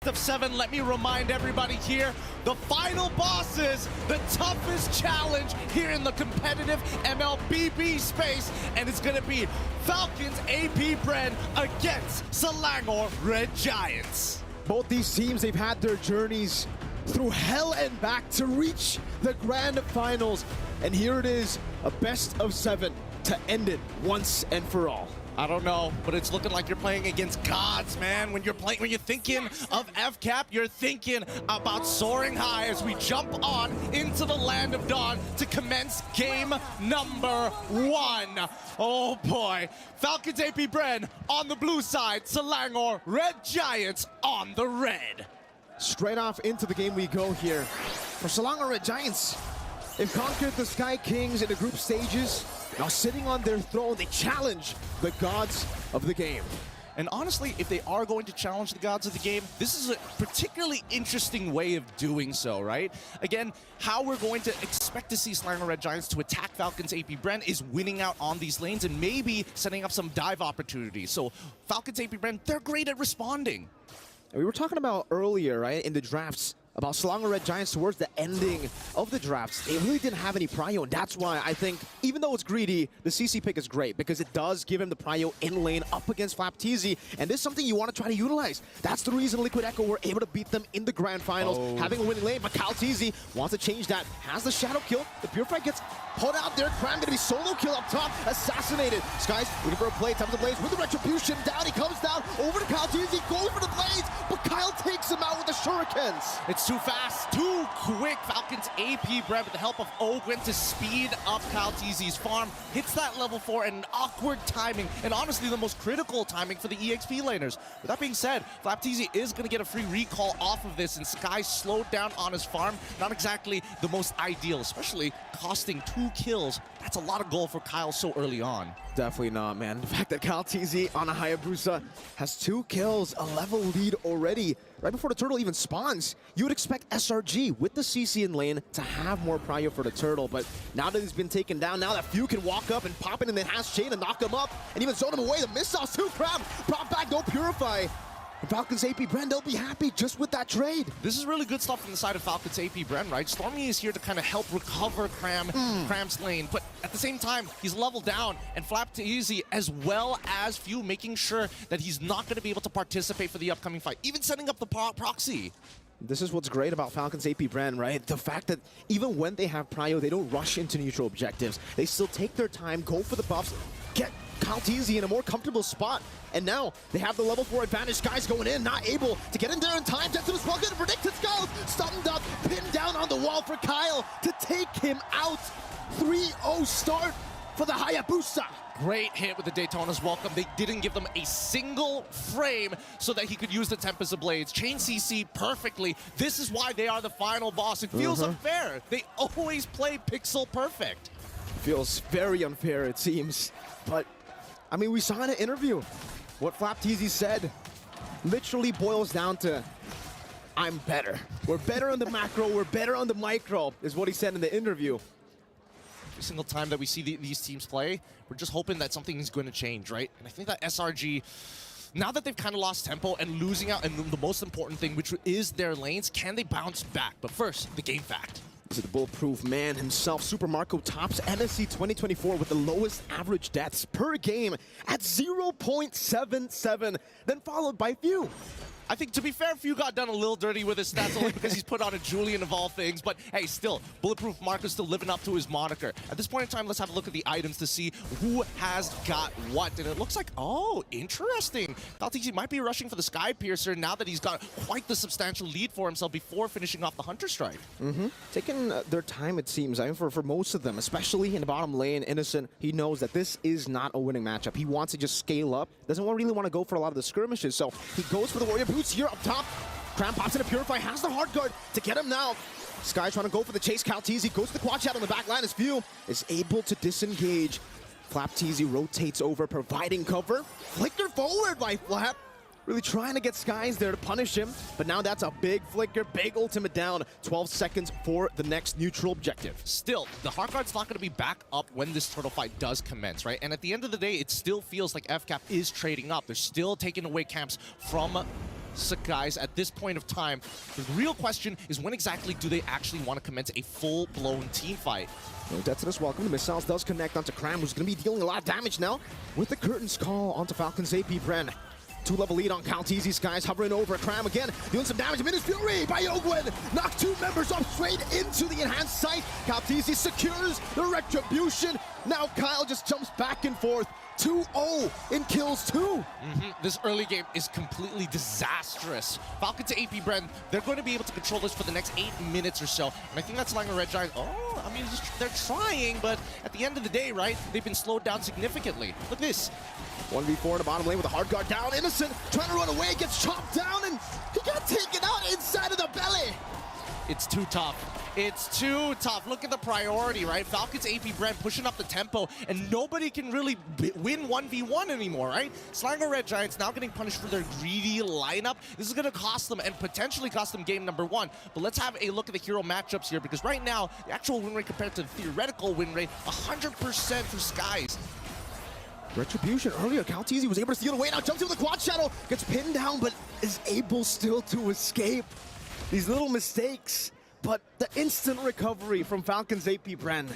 of 7. Let me remind everybody here, the final bosses, the toughest challenge here in the competitive mlbb space, and it's gonna be Falcons APBREN against Selangor Red Giants. Both these teams, they've had their journeys through hell and back to reach the grand finals. And here it is, a best of 7 to end it once and for all. I don't know, but it's looking like you're playing against gods, man. When you're thinking of FCAP, you're thinking about soaring high as we jump on into the land of dawn to commence game number 1. Oh boy, Falcons APBREN on the blue side, Selangor Red Giants on the red. Straight off into the game we go here. For Selangor Red Giants, they've conquered the Sky Kings in the group stages. Now sitting on their throne, they challenge the gods of the game. And honestly, if they are going to challenge the gods of the game, this is a particularly interesting way of doing so, right? Again, how we're going to expect to see Selangor Red Giants to attack Falcons APBREN is winning out on these lanes and maybe setting up some dive opportunities. So Falcons APBREN, they're great at responding. We were talking about earlier, right, in the drafts, about Selangor Red Giants towards the ending of the drafts. They really didn't have any prio, and that's why I think, even though it's greedy, the CC pick is great, because it does give him the prio in lane up against Flapteezy, and this is something you want to try to utilize. That's the reason Liquid Echo were able to beat them in the grand finals, having a winning lane, but Flapteezy wants to change that, has the shadow kill, the Purified gets put out there, Cram gonna be solo kill up top, assassinated. Skies looking for a play, time to Blaze with the Retribution, down, he comes down, over to Flapteezy, goes for the Blaze, but Kyle takes him out with the Shurikens. It's too fast, too quick. Falcons APBREN with the help of Ogwen to speed up Flapteezy's farm. Hits that level 4 and an awkward timing, and honestly the most critical timing for the EXP laners. With that being said, Flapteezy is going to get a free recall off of this, and Sky slowed down on his farm. Not exactly the most ideal, especially costing 2 kills. That's a lot of gold for Kyle so early on. Definitely not, man. The fact that Flapteezy on a Hayabusa has 2 kills, a level lead already, right before the turtle even spawns. You would expect SRG with the CC in lane to have more prio for the turtle, but now that he's been taken down, now that Few can walk up and pop in and then has Chain to knock him up and even zone him away. The missiles too, Crab brought back, no Purify. And Falcons APBREN, they'll be happy just with that trade. This is really good stuff from the side of Falcons APBREN, right? Stormy is here to kind of help recover Cram's lane, but at the same time, he's leveled down, and Flapteezy, as well as Few, making sure that he's not going to be able to participate for the upcoming fight, even setting up the proxy. This is what's great about Falcons APBREN, right? The fact that even when they have prio, they don't rush into neutral objectives. They still take their time, go for the buffs, get Flapteezy in a more comfortable spot. And now they have the level 4 advantage. Sky's going in, not able to get in there in time. Decimus well, good predicted Skulls, stunned up, pinned down on the wall for Kyle to take him out. 3-0 start for the Hayabusa. Great hit with the Daytona's welcome. They didn't give them a single frame so that he could use the Tempest of Blades. Chain CC perfectly. This is why they are the final boss. It feels unfair. They always play pixel perfect. Feels very unfair, it seems. But, I mean, we saw in an interview what Flapteezy said literally boils down to, I'm better. We're better on the macro, we're better on the micro, is what he said in the interview. Every single time that we see these teams play, we're just hoping that something is going to change, right? And I think that SRG, now that they've kind of lost tempo and losing out, and the most important thing, which is their lanes, can they bounce back? But first, the game fact. This is the bulletproof man himself. Super Marco tops NSC 2024 with the lowest average deaths per game at 0.77, then followed by Few. I think, to be fair, Few got done a little dirty with his stats only because he's put on a Julian of all things. But hey, still, Bulletproof Marco's still living up to his moniker. At this point in time, let's have a look at the items to see who has got what. And it looks like, oh, interesting. Flapteezy might be rushing for the Sky Piercer now that he's got quite the substantial lead for himself before finishing off the Hunter Strike. Taking their time, it seems. I mean, for most of them, especially in the bottom lane, Innocent, he knows that this is not a winning matchup. He wants to just scale up. Doesn't really want to go for a lot of the skirmishes. So he goes for the Warrior Boots here up top. Cram pops in a Purify, has the hard guard to get him now. Sky trying to go for the chase. Flapteezy goes to the quad shot on the back line as Few is able to disengage. Flapteezy rotates over, providing cover. Flicker forward by Flap. Really trying to get Skies there to punish him, but now that's a big flicker, big ultimate down. 12 seconds for the next neutral objective. Still, the Heart Guard's not going to be back up when this turtle fight does commence, right? And at the end of the day, it still feels like FCAP is trading up. They're still taking away camps from Guys, at this point of time, the real question is when exactly do they actually want to commence a full-blown team fight? No Detonus, welcome. The missiles does connect onto Cram, who's going to be dealing a lot of damage now with the Curtains call onto Falcons APBREN. 2-level lead on Calteezy. Skies hovering over Cram again, doing some damage. Minus Fury by Ogwen. Knock two members up straight into the enhanced sight. Calteezy secures the retribution. Now Kyle just jumps back and forth. 2-0 in kills too. This early game is completely disastrous. Falcons to APBREN, they're going to be able to control this for the next 8 minutes or so. And I think that's Selangor Red Giants. Oh, I mean, they're trying, but at the end of the day, right, they've been slowed down significantly. Look at this. 1v4 in the bottom lane with a hard guard down. Innocent trying to run away, gets chopped down, and he got taken out inside of the belly. It's too tough. It's too tough. Look at the priority, right? Falcons APBREN pushing up the tempo, and nobody can really win 1v1 anymore, right? Selangor Red Giants now getting punished for their greedy lineup. This is going to cost them and potentially cost them game number 1. But let's have a look at the hero matchups here, because right now, the actual win rate compared to the theoretical win rate, 100% for Skies. Retribution earlier, Calteezy was able to steal away, now jumps into the quad shadow, gets pinned down, but is able still to escape. These little mistakes, but the instant recovery from Falcons APBREN.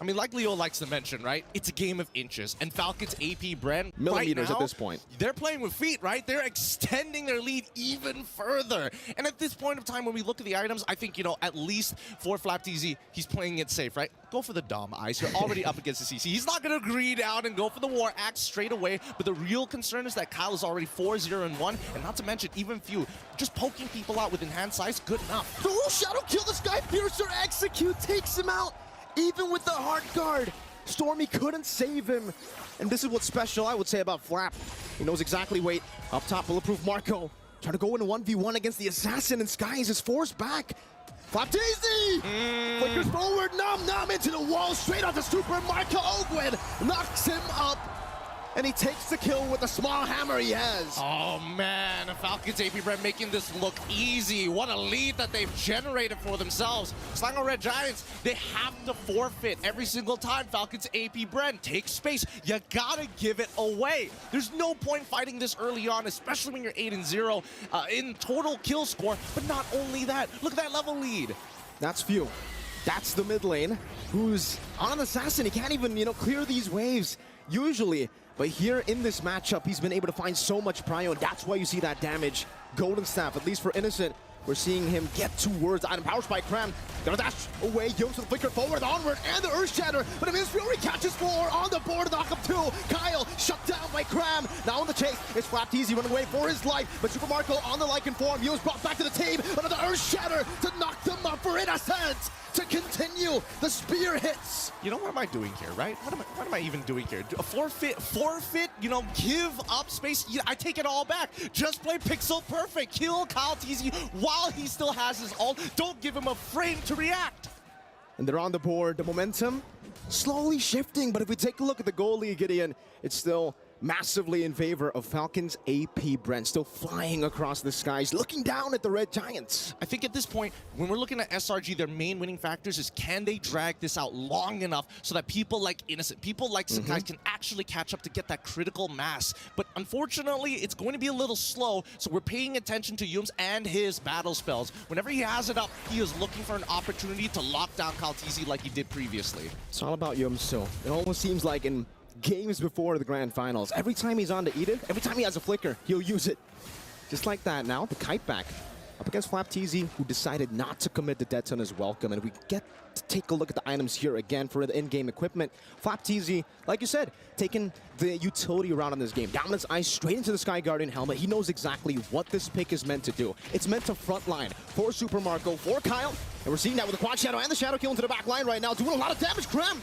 I mean, like Leo likes to mention, right? It's a game of inches. And Falcons APBREN, millimeters right now, at this point. They're playing with feet, right? They're extending their lead even further. And at this point of time, when we look at the items, I think, you know, at least for FlapTZ, he's playing it safe, right? Go for the Dom Eyes. You're already up against the CC. He's not going to greed out and go for the War Axe straight away. But the real concern is that Kyle is already 4-0-1. And not to mention, even few, just poking people out with enhanced size, good enough. The Shadow kill, the Sky Piercer execute, takes him out. Even with the hard guard, Stormy couldn't save him. And this is what's special, I would say, about Flap. He knows exactly, wait, up top, Bulletproof Marco. Trying to go into 1v1 against the Assassin, and Skies is forced back. FlapTZ! Flickers forward, Nom into the wall, straight onto Super Marco. Ogwen knocks him up. And he takes the kill with the small hammer he has. Oh man, Falcons APBREN making this look easy. What a lead that they've generated for themselves. Selangor Red Giants, they have to forfeit every single time Falcons APBREN take space. You gotta give it away. There's no point fighting this early on, especially when you're 8-0 in total kill score. But not only that, look at that level lead. That's few. That's the mid lane, who's on an Assassin. He can't even, you know, clear these waves usually. But here in this matchup, he's been able to find so much prio, and that's why you see that damage. Golden Staff, at least for Innocent, we're seeing him get towards item. Power Spike, Cram, gonna dash away, Yomes with the flicker forward, onward, and the Earth Shatter, but Miss Fury catches 4 on the board, knock up 2. Kyle shut down by Cram. Now on the chase, it's FlapTZ running away for his life, but Super Marco on the Lycan form. Yomes brought back to the team, another Earth Shatter to knock them up for Innocent. To continue, the spear hits. You know, what am I doing here, right? What am I even doing here? A forfeit, you know, give up space. Yeah, I take it all back. Just play pixel perfect. Kill Calteezy while he still has his ult. Don't give him a frame to react. And they're on the board. The momentum slowly shifting, but if we take a look at the goalie, Gideon, it's still massively in favor of Falcons APBREN, still flying across the skies, looking down at the Red Giants. I think at this point, when we're looking at SRG, their main winning factors is can they drag this out long enough so that people like Innocent, people like Sakai can actually catch up to get that critical mass. But unfortunately, it's going to be a little slow, so we're paying attention to Yums and his battle spells. Whenever he has it up, he is looking for an opportunity to lock down Calteezy like he did previously. It's all about Yums, so it almost seems like in games before the grand finals, every time he's on to Eden, every time he has a flicker, he'll use it. Just like that now, the kite back up against FlapTZ, who decided not to commit the dead zone as welcome. And we get to take a look at the items here again for the in-game equipment. FlapTZ, like you said, taking the utility route on this game. Dominance Ice straight into the Sky Guardian helmet. He knows exactly what this pick is meant to do. It's meant to frontline for Super Marco, for Kyle. And we're seeing that with the Quad Shadow and the Shadow Kill into the back line right now, doing a lot of damage. Cram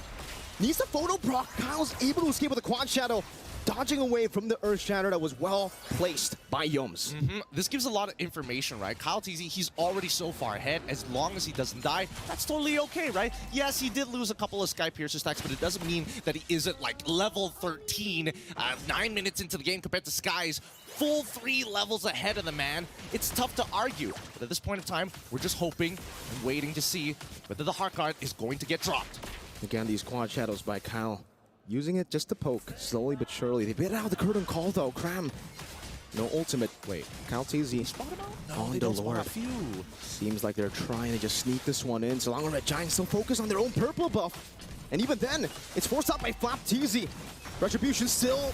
needs a photo proc. Kyle's able to escape with a Quad Shadow, dodging away from the Earth Shatter that was well placed by Yums. This gives a lot of information, right? Calteezy, he's already so far ahead. As long as he doesn't die, that's totally okay, right? Yes, he did lose a couple of Sky Piercer stacks, but it doesn't mean that he isn't like level 13, 9 minutes into the game compared to Sky's full 3 levels ahead of the man. It's tough to argue, but at this point in time, we're just hoping and waiting to see whether the Heart Guard is going to get dropped. Again, these Quad Shadows by Kyle, using it just to poke, slowly but surely. They bit out the curtain call though. Cram No ultimate. Wait, Kyle TZ Spot him out? No, on they the don't spot Lord. a few. Seems like they're trying to just sneak this one in. Selangor Red Giants still focus on their own purple buff. And even then, it's forced out by Flap TZ. Retribution still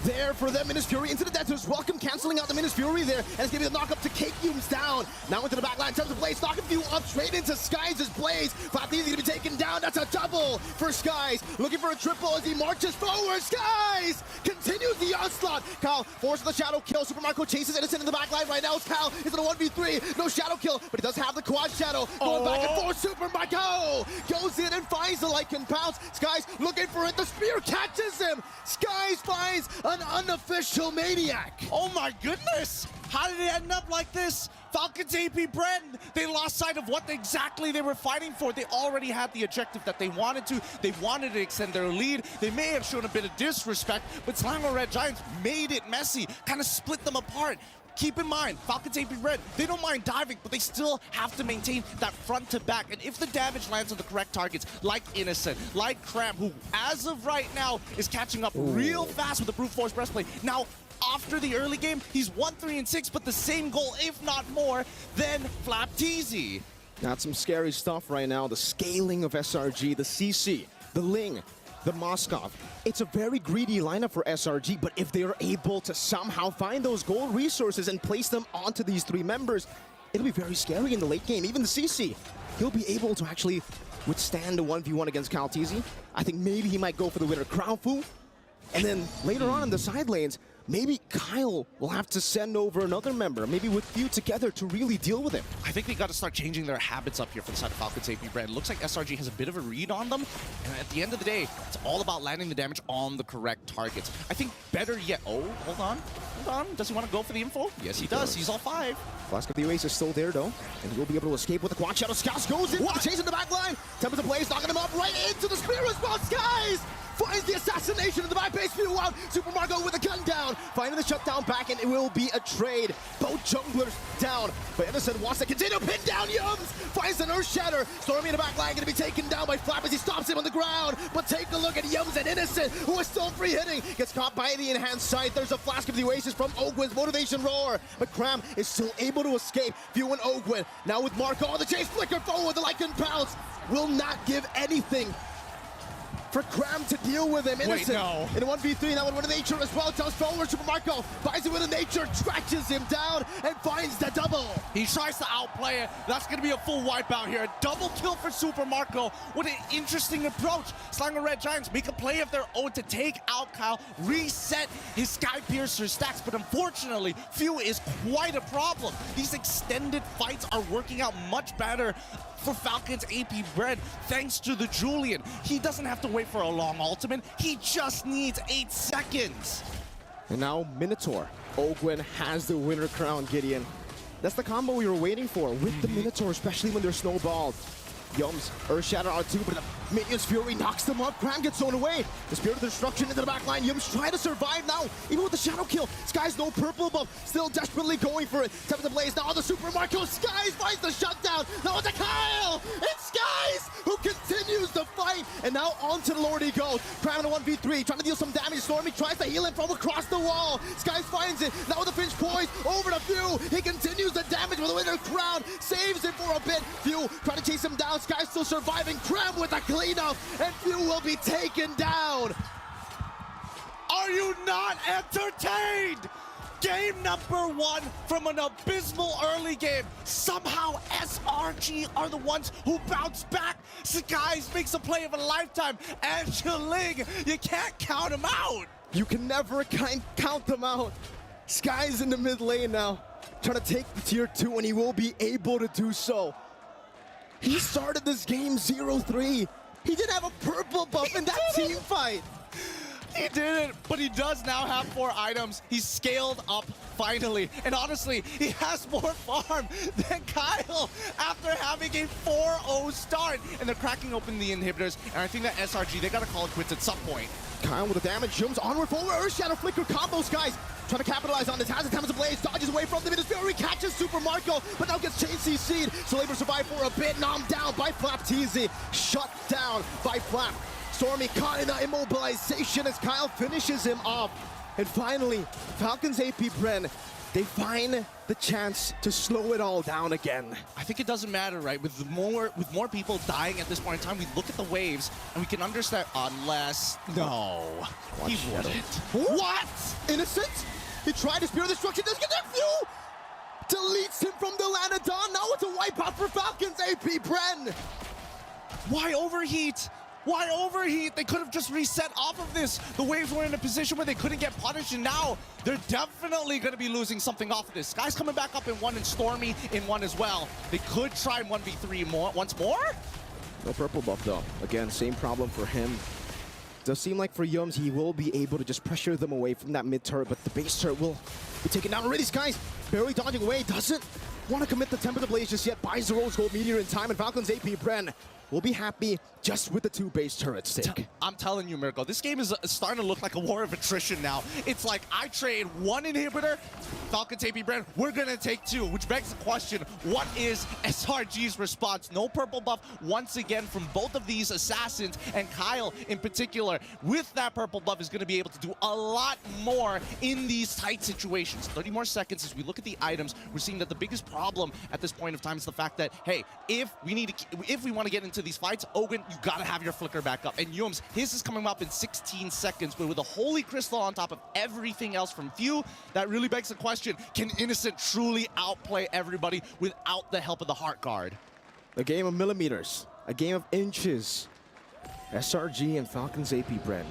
there for them. Minus Fury into the Debtors. Welcome canceling out the Minus Fury there. And it's going to be the knock-up to Cake Yumes down. Now into the back line. Time to Blaze. Knock a few up straight into Skies' Blaze. Flap TZ going to be taken down. That's a double for Skies. Looking for a triple as he marches forward. Skies continues the onslaught. Kyle forces the shadow kill. Super Marco chases Innocent in the back line right now. Kyle is in a 1v3. No shadow kill, but he does have the quad shadow. Going back and forth. Super Marco goes in and finds the Lycan pounce. Skies looking for it. The spear catches him. Skies finds an unofficial maniac. Oh my goodness! How did it end up like this? Falcons APBREN, they lost sight of what exactly they were fighting for. They already had the objective that they wanted to. They wanted to extend their lead. They may have shown a bit of disrespect, but Selangor Red Giants made it messy, kind of split them apart. Keep in mind, Falcons APBREN, they don't mind diving, but they still have to maintain that front to back. And if the damage lands on the correct targets, like Innocent, like Cram, who as of right now is catching up real fast with the brute force breastplate. Now, after the early game, he's 1-3-6, but the same goal, if not more, than Flap TZ. That's some scary stuff right now. The scaling of SRG, the CC, the Ling, the Moskov. It's a very greedy lineup for SRG, but if they are able to somehow find those gold resources and place them onto these three members, it'll be very scary in the late game. Even the CC, he'll be able to actually withstand the 1v1 against Kyle TZ. I think maybe he might go for the winner Crown Fu. And then later on in the side lanes, maybe Kyle will have to send over another member, maybe with few together to really deal with him. I think they got to start changing their habits up here for the side of Falcons APBREN. It looks like SRG has a bit of a read on them, and at the end of the day, it's all about landing the damage on the correct targets. I think better yet, hold on. Does he want to go for the info? Yes, he does. He's all 5. Flask of the Oasis is still there, though, and he will be able to escape with the quad shadow. Scouts goes in, chase in the back line. Temper to Blaze, knocking him up right into the spear as well. Skies finds the assassination in the back base view out. Super Marco with a gun down, finding the shutdown back, and it will be a trade. Both junglers down, but Innocent wants to continue. Pin down Yumes, finds an Earth Shatter. Stormy in the back line, going to be taken down by Flap as he stops him on the ground. But take a look at Yumes and Innocent, who is still free hitting. Gets caught by the enhanced sight. There's a Flask of the Oasis from Ogwin's motivation roar, but Cram is still able to escape. Few and Ogwin, now with Marco, the chase flicker forward, the Lycan pounce will not give anything for Cram to deal with him. Innocent in a 1v3, now with a nature as well. Tells forward, Super Marco buys it with a nature, scratches him down, and finds the double. He tries to outplay it. That's going to be a full wipeout here. A double kill for Super Marco. What an interesting approach. Selangor Red Giants make a play of their own to take out Kyle, reset his Sky Piercer stacks, but unfortunately, Few is quite a problem. These extended fights are working out much better for Falcons APBREN thanks to the Julian. He doesn't have to wait for a long ultimate. He just needs 8 seconds. And now Minotaur. Ogwin has the winner crown, Gideon. That's the combo we were waiting for with the Minotaur, especially when they're snowballed. Yumes, Earth Shatter R2, but the Minion's Fury knocks them up. Cram gets thrown away. The Spirit of Destruction into the back line. Yumes trying to survive now, even with the Shadow Kill. Skies no purple buff, still desperately going for it. Temper to Blaze now on the Super Marco. Skies finds the shutdown. Now it's a Kyle! It's Skies who continues the fight. And now onto the Lord he goes. Cram in a 1v3, trying to deal some damage. Stormy tries to heal him from across the wall. Skies finds it. Now with the Finch poise over to Few. He continues the damage with the winner crown. Saves him for a bit. Few trying to chase him down. Skies still surviving. Cram with a cleanup, and Few will be taken down. Are you not entertained? Game number 1 from an abysmal early game. Somehow SRG are the ones who bounce back. Skies makes a play of a lifetime. And Ling, you can't count him out. You can never count them out. Skies in the mid lane now, trying to take the tier 2, and he will be able to do so. He started this game 0-3. He didn't have a purple buff in that team fight. He didn't, but he does now have 4 items. He's scaled up finally. And honestly, he has more farm than Kyle after having a 4-0 start. And they're cracking open the inhibitors. And I think that SRG, they gotta call it quits at some point. Kyle with the damage, jumps onward forward. Earth Shadow Flicker combos, guys. Trying to capitalize on this. Has the time as a Blaze, dodges away from the Minus Fury, catches Super Marco, but now gets chain CC'd. So able to survive for a bit. Knocked down by Flap TZ. Shut down by Flap. Stormy caught in the immobilization as Kyle finishes him off. And finally, Falcons APBREN, they find the chance to slow it all down again. I think it doesn't matter, right? With more people dying at this point in time, we look at the waves and we can understand. Unless no, he wouldn't. What? Innocent? He tried to spear destruction. Doesn't get that view. Deletes him from the land of dawn. Now it's a wipeout for Falcons APBREN. Why overheat? Why overheat? They could have just reset off of this. The waves were in a position where they couldn't get punished, and now they're definitely going to be losing something off of this. Sky's coming back up in one, and Stormy in one as well. They could try 1v3 once more. No purple buff, though. Again, same problem for him. Does seem like for Yums, he will be able to just pressure them away from that mid turret, but the base turret will be taken down already. Sky's barely dodging away. Doesn't want to commit the Tempest Blaze just yet. Buys the Rose Gold Meteor in time, and Falcons APBREN will be happy just with the 2 base turrets take. I'm telling you, Mirko, this game is starting to look like a war of attrition now. It's like I trade 1 inhibitor, Falcons APBREN, we're gonna take 2, which begs the question, what is SRG's response? No purple buff once again from both of these assassins, and Kyle in particular, with that purple buff, is gonna be able to do a lot more in these tight situations. 30 more seconds as we look at the items. We're seeing that the biggest problem at this point of time is the fact that, hey, if we want to get into these fights, Ogun, you gotta have your flicker back up. And Yums, his is coming up in 16 seconds, but with a Holy Crystal on top of everything else from Few, that really begs the question, can Innocent truly outplay everybody without the help of the Heart Guard? A game of millimeters, a game of inches. SRG and Falcons APBREN.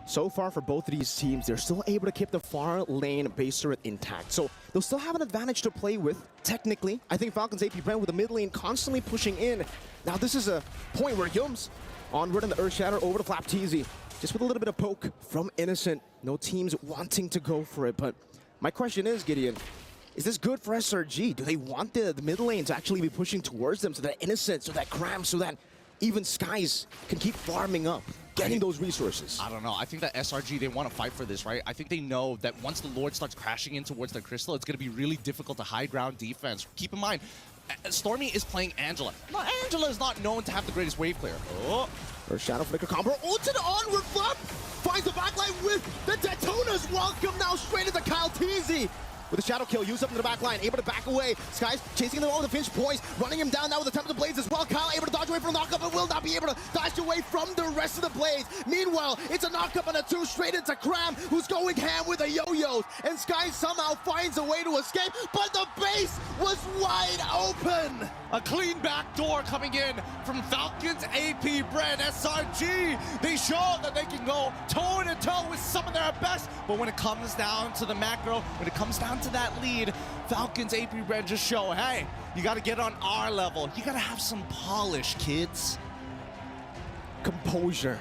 So far for both of these teams, they're still able to keep the far lane base turret intact. So they'll still have an advantage to play with, technically. I think Falcons APBREN with the mid lane constantly pushing in. Now this is a point where Yums onward in the Earth Shatter over to Flapteasy. Just with a little bit of poke from Innocent. No teams wanting to go for it, but my question is, Gideon, is this good for SRG? Do they want the mid lane to actually be pushing towards them so that Innocent, so that Cram, so that even Skies can keep farming up, getting those resources? I don't know. I think that SRG, they want to fight for this, right? I think they know that once the Lord starts crashing in towards their crystal, it's going to be really difficult to high ground defense. Keep in mind, Stormy is playing Angela. Now, Angela is not known to have the greatest wave clear. Oh. Or Shadow Flicker combo, ulted onward flip! Finds the backline with the Detonas. Welcome now straight into Kyle Teasy. With a shadow kill, used up in the back line, able to back away. Skies chasing them all with the Finch poise, running him down now with the Tempest Blades as well. Kyle able to dodge away from the knockup, but will not be able to dodge away from the rest of the Blades. Meanwhile, it's a knockup and a 2 straight into Cram, who's going ham with the yo-yos. And Skies somehow finds a way to escape, but the base was wide open. A clean back door coming in from Falcons APBREN. SRG, they show that they can go toe-to-toe with some of their best, but when it comes down to the macro, when it comes down to that lead, Falcons APBREN just show, hey, you got to get on our level. You got to have some polish, kids. Composure.